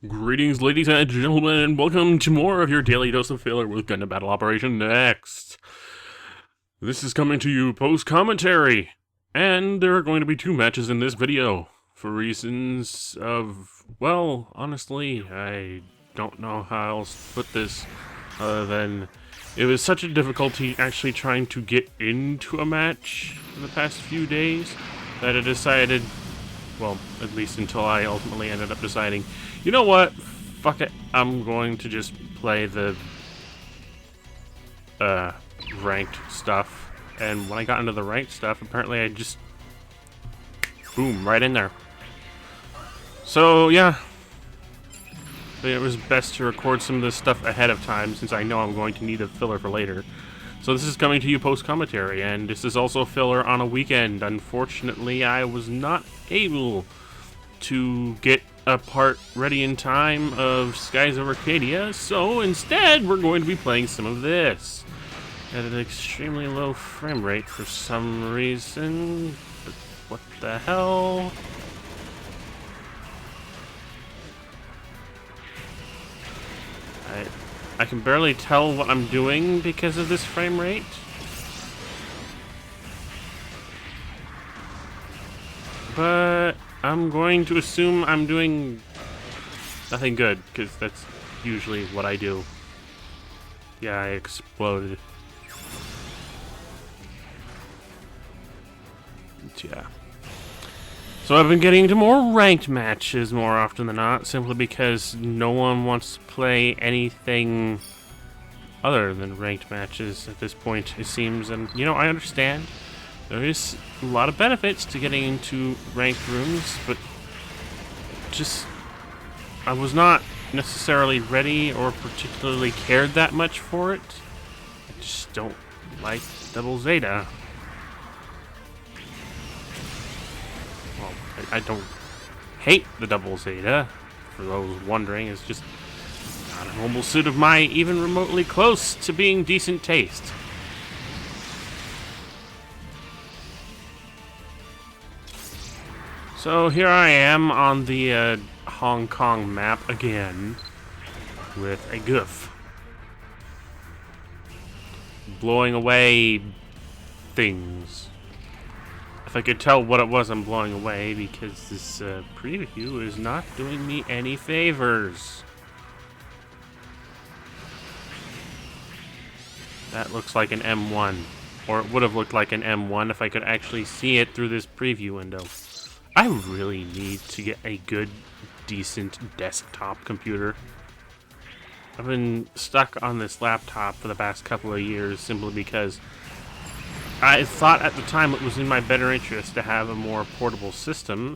Greetings, ladies and gentlemen, and welcome to more of your daily dose of filler with Gundam Battle Operation Next. This is coming to you post-commentary, and there are going to be 2 matches in this video. For reasons of, well, honestly, I don't know how else to put this, other than it was such a difficulty actually trying to get into a match in the past few days that I decided, well, at least until I ultimately ended up deciding, you know what? Fuck it. I'm going to just play the ranked stuff. And when I got into the ranked stuff, apparently I just boom, right in there. So yeah, it was best to record some of this stuff ahead of time since I know I'm going to need a filler for later. So this is coming to you post-commentary, and this is also filler on a weekend. Unfortunately, I was not able to get a part ready in time of Skies of Arcadia, so instead we're going to be playing some of this at an extremely low frame rate for some reason. But what the hell? I can barely tell what I'm doing because of this frame rate. But I'm going to assume I'm doing nothing good, because that's usually what I do. Yeah, I exploded. Yeah. So I've been getting into more ranked matches more often than not, simply because no one wants to play anything other than ranked matches at this point, it seems. And, you know, I understand. There is a lot of benefits to getting into ranked rooms, but just, I was not necessarily ready or particularly cared that much for it. I just don't like Double Zeta. Well, I don't hate the Double Zeta, for those wondering. It's just not a normal suit of my even remotely close to being decent taste. So here I am on the Hong Kong map again with a goof. Blowing away things. If I could tell what it was I'm blowing away, because this preview is not doing me any favors. That looks like an M1. Or it would have looked like an M1 if I could actually see it through this preview window. I really need to get a good, decent desktop computer. I've been stuck on this laptop for the past couple of years simply because I thought at the time it was in my better interest to have a more portable system.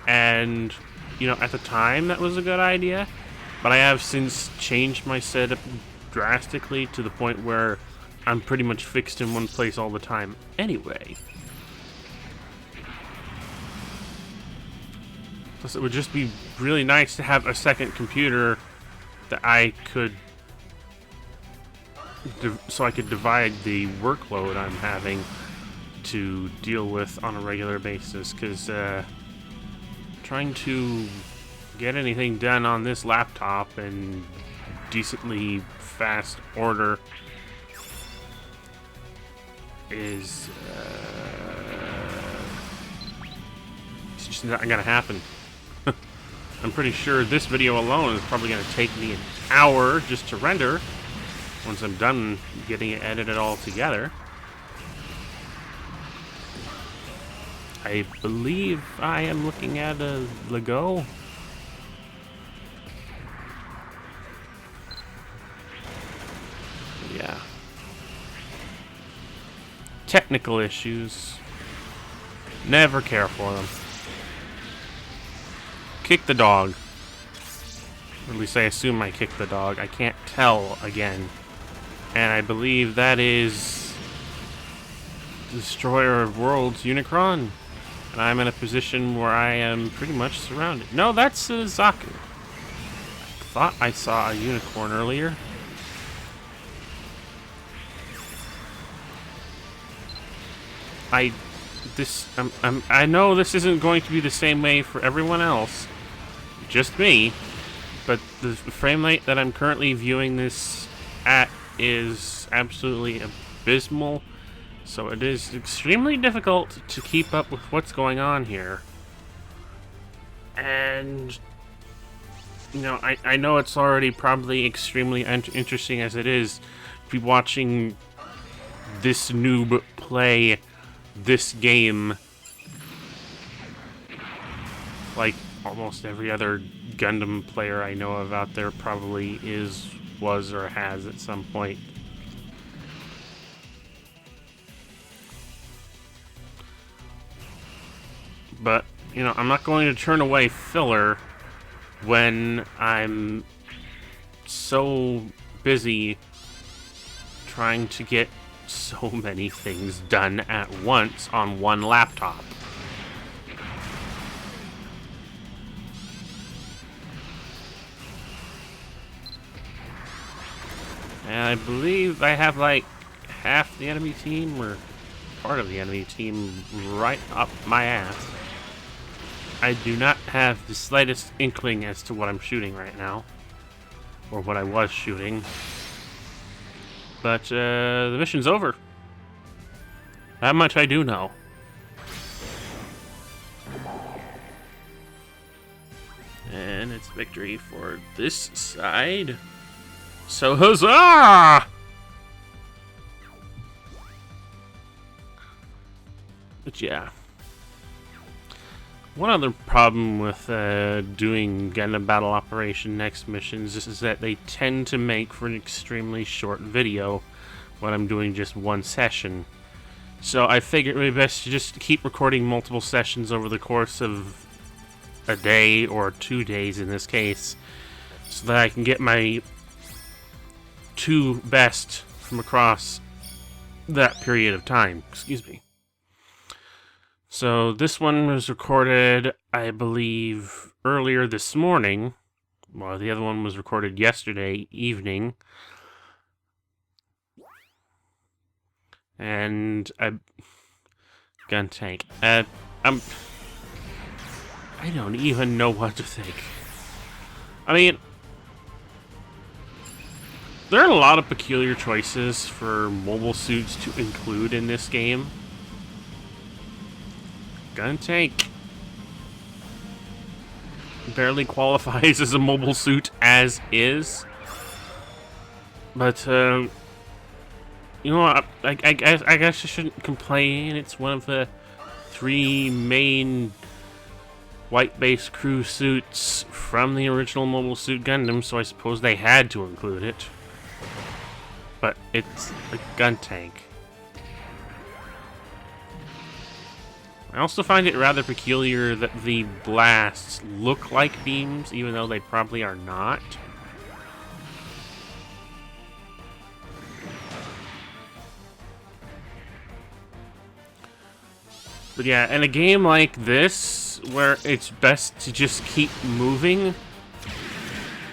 And, you know, at the time that was a good idea. But I have since changed my setup drastically to the point where I'm pretty much fixed in one place all the time anyway. Plus, it would just be really nice to have a second computer that I could, so I could divide the workload I'm having to deal with on a regular basis. Because trying to get anything done on this laptop in decently fast order is it's just not gonna happen. I'm pretty sure this video alone is probably going to take me an hour just to render once I'm done getting it edited all together. I believe I am looking at a Lego. Yeah. Technical issues. Never care for them. Kick the dog. Or at least I assume I kicked the dog. I can't tell again. And I believe that is Destroyer of Worlds Unicron. And I'm in a position where I am pretty much surrounded. No, that's Zaku. I thought I saw a unicorn earlier. I know this isn't going to be the same way for everyone else. just me, but the frame rate that I'm currently viewing this at is absolutely abysmal, so it is extremely difficult to keep up with what's going on here. And, you know, I know it's already probably extremely interesting as it is to be watching this noob play this game like almost every other Gundam player I know of out there probably is, was, or has at some point. But, you know, I'm not going to turn away filler when I'm so busy trying to get so many things done at once on one laptop. And I believe I have like half the enemy team, or part of the enemy team, right up my ass. I do not have the slightest inkling as to what I'm shooting right now, or what I was shooting. But the mission's over. That much I do know. And it's victory for this side. So huzzah! But yeah. One other problem with doing Gundam Battle Operation Next missions is that they tend to make for an extremely short video when I'm doing just one session. So I figured it would be best to just keep recording multiple sessions over the course of a day, or 2 days in this case, so that I can get my 2 best from across that period of time. Excuse me. So this one was recorded, I believe, earlier this morning, while the other one was recorded yesterday evening. And gun tank. I don't even know what to think. I mean, there are a lot of peculiar choices for mobile suits to include in this game. Gun tank barely qualifies as a mobile suit as is. But, you know what, I guess I shouldn't complain. It's one of the 3 main white base crew suits from the original Mobile Suit Gundam, so I suppose they had to include it. But it's a gun tank. I also find it rather peculiar that the blasts look like beams, even though they probably are not. But yeah, in a game like this, where it's best to just keep moving,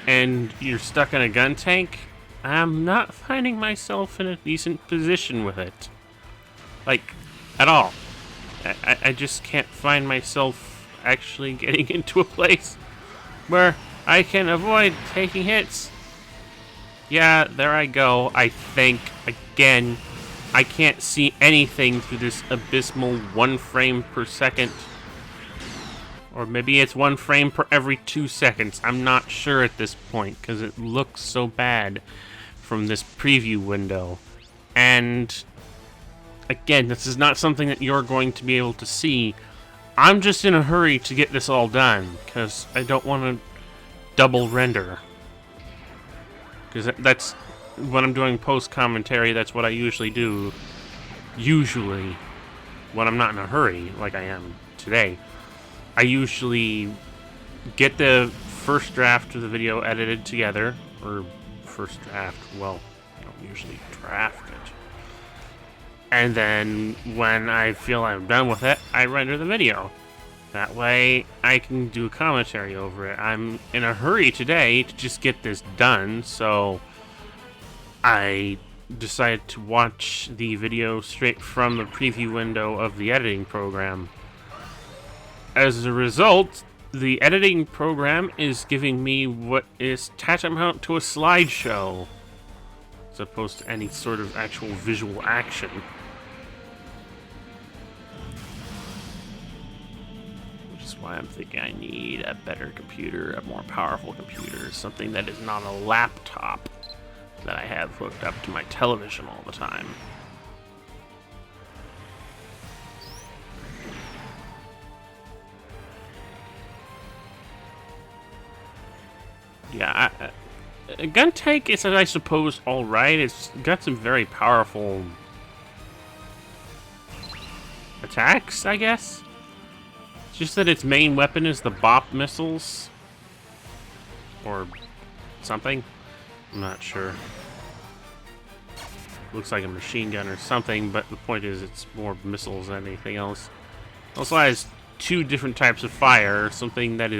and you're stuck in a gun tank, I'm not finding myself in a decent position with it. Like, at all. I just can't find myself actually getting into a place where I can avoid taking hits. Yeah, there I go. I think, again, I can't see anything through this abysmal 1 frame per second. Or maybe it's 1 frame per every 2 seconds. I'm not sure at this point, because it looks so bad from this preview window. And again, this is not something that you're going to be able to see. I'm just in a hurry to get this all done, because I don't want to double render. Because that's, when I'm doing post-commentary, that's what I usually do. Usually, when I'm not in a hurry, like I am today. I usually get the first draft of the video edited together, or first draft, well, I don't usually draft it. And then, when I feel I'm done with it, I render the video. That way, I can do a commentary over it. I'm in a hurry today to just get this done, so I decided to watch the video straight from the preview window of the editing program. As a result, the editing program is giving me what is tantamount to a slideshow, as opposed to any sort of actual visual action. Which is why I'm thinking I need a better computer, a more powerful computer, something that is not a laptop that I have hooked up to my television all the time. Yeah, a gun tank is, I suppose, alright. It's got some very powerful attacks, I guess. It's just that its main weapon is the BOP missiles. Or something. I'm not sure. Looks like a machine gun or something, but the point is it's more missiles than anything else. Also has two different types of fire. Something that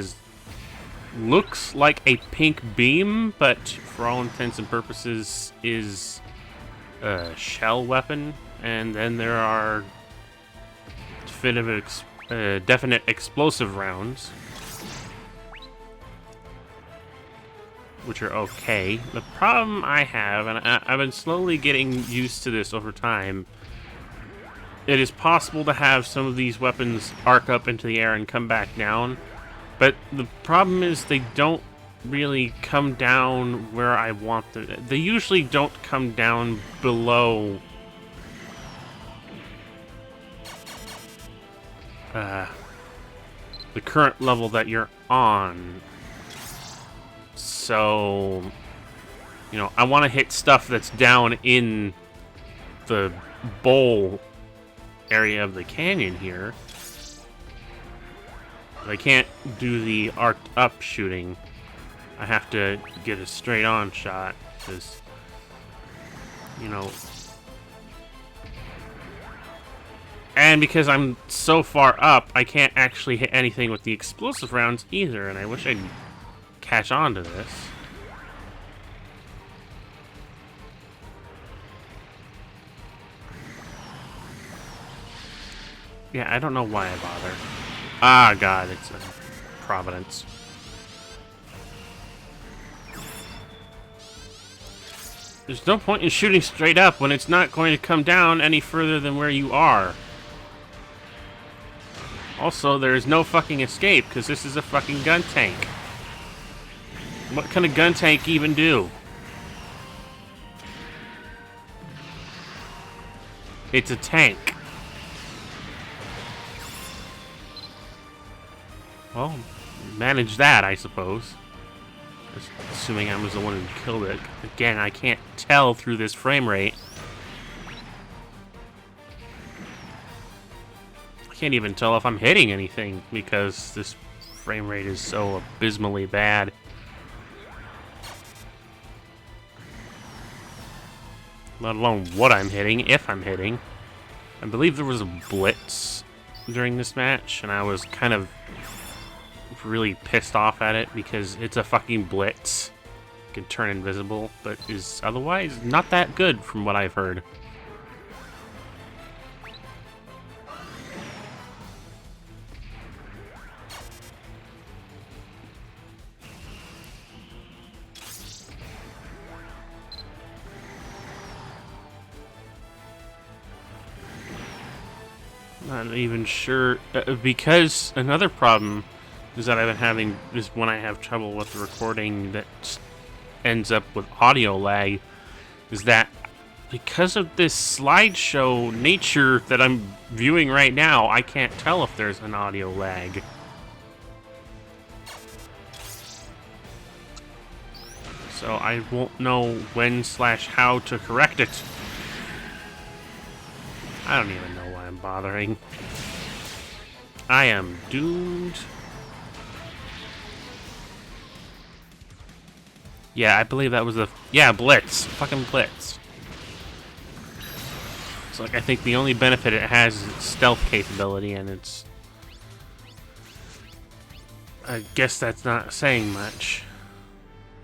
looks like a pink beam, but for all intents and purposes is a shell weapon. And then there are definite explosive rounds, which are okay. The problem I have, and I've been slowly getting used to this over time, it is possible to have some of these weapons arc up into the air and come back down. But the problem is they don't really come down where I want them. They usually don't come down below the current level that you're on. So, you know, I want to hit stuff that's down in the bowl area of the canyon here. I can't do the arced up shooting. I have to get a straight on shot because, you know, and because I'm so far up, I can't actually hit anything with the explosive rounds either, and I wish I'd catch on to this. Yeah, I don't know why I bother. Ah, God, it's a Providence. There's no point in shooting straight up when it's not going to come down any further than where you are. Also, there's no fucking escape, because this is a fucking gun tank. What can a gun tank even do? It's a tank. Well, manage that, I suppose. Just assuming I was the one who killed it. Again, I can't tell through this frame rate. I can't even tell if I'm hitting anything because this frame rate is so abysmally bad. Let alone what I'm hitting, if I'm hitting. I believe there was a blitz during this match, and I was kind of really pissed off at it because it's a fucking blitz. It can turn invisible, but is otherwise not that good from what I've heard. Not even sure, because another problem is that I've been having is when I have trouble with the recording that ends up with audio lag, is that because of this slideshow nature that I'm viewing right now, I can't tell if there's an audio lag. So I won't know when/how to correct it. I don't even know why I'm bothering. I am doomed. Yeah, I believe that was a... Yeah, Blitz. Fucking Blitz. It's like, I think the only benefit it has is its stealth capability, and it's... I guess that's not saying much.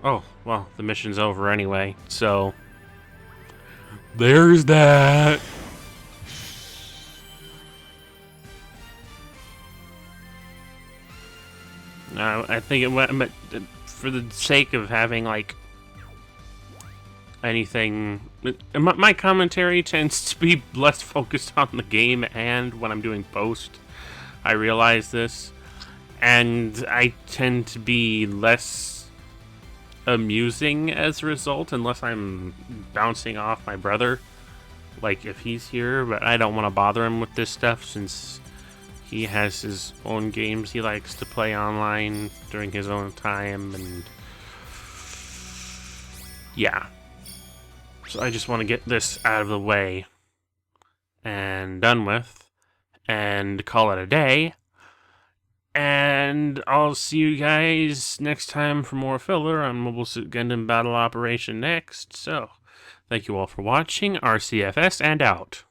Oh, well, the mission's over anyway, so... There's that! I think it went, but for the sake of having, like, anything... My commentary tends to be less focused on the game at hand when I'm doing post. I realize this. And I tend to be less amusing as a result, unless I'm bouncing off my brother. Like, if he's here, but I don't want to bother him with this stuff since he has his own games he likes to play online during his own time, and yeah. So I just want to get this out of the way and done with and call it a day. And I'll see you guys next time for more filler on Mobile Suit Gundam Battle Operation Next. So, thank you all for watching. RCFS and out.